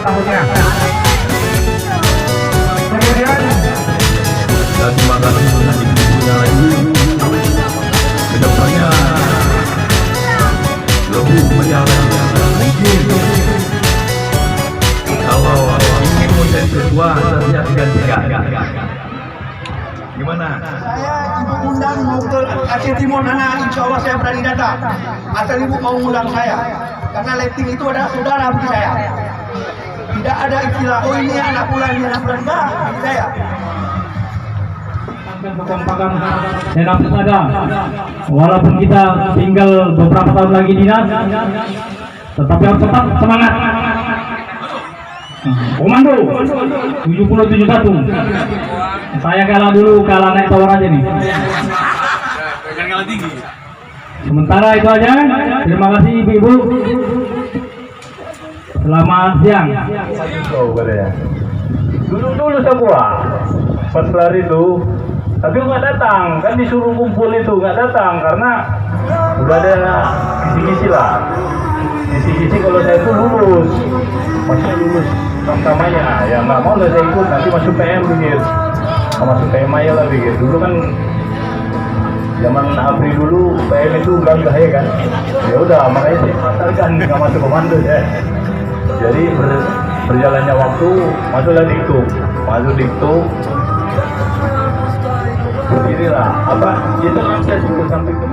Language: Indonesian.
tahunnya. Kemudian dan terima kasih dengan ibu-ibunya lagi kedepannya lebih menjalankan mungkin kalau ingin menjadi ketua setiap tiga gimana? Saya ibu undang mau ke Aceh Timur Nana, insya Allah saya berani datang. Asal ibu mau undang saya, karena letting itu adalah saudara bagi saya. Tidak ada istilah, oh ini anak bulan, ini anak bulan, enggak, bagi saya. Kekompakan dan ada walaupun kita tinggal beberapa tahun lagi dinas, tetapi harus tetap semangat. Komando 7071. Saya kalah naik tower aja nih. Sementara itu aja. Terima kasih ibu-ibu. Selamat siang. Dulu semua pas lari itu, tapi nggak datang, kan disuruh kumpul itu nggak datang karena udah ada kisi-kisi lah. Kisi-kisi kalau saya itu lulus, masih lulus pertamanya, ya nggak mau lah saya ikut, nanti masuk PM pikir, masuk PM aja lah pikir. Dulu kan zaman ABRI dulu PM itu enggak ya kan, ya udah makanya saya batalkan nggak masuk komando ya. Jadi berjalannya waktu masuklah diktum, masuk diktum. Inilah apa itu kan saya sudah sampai ke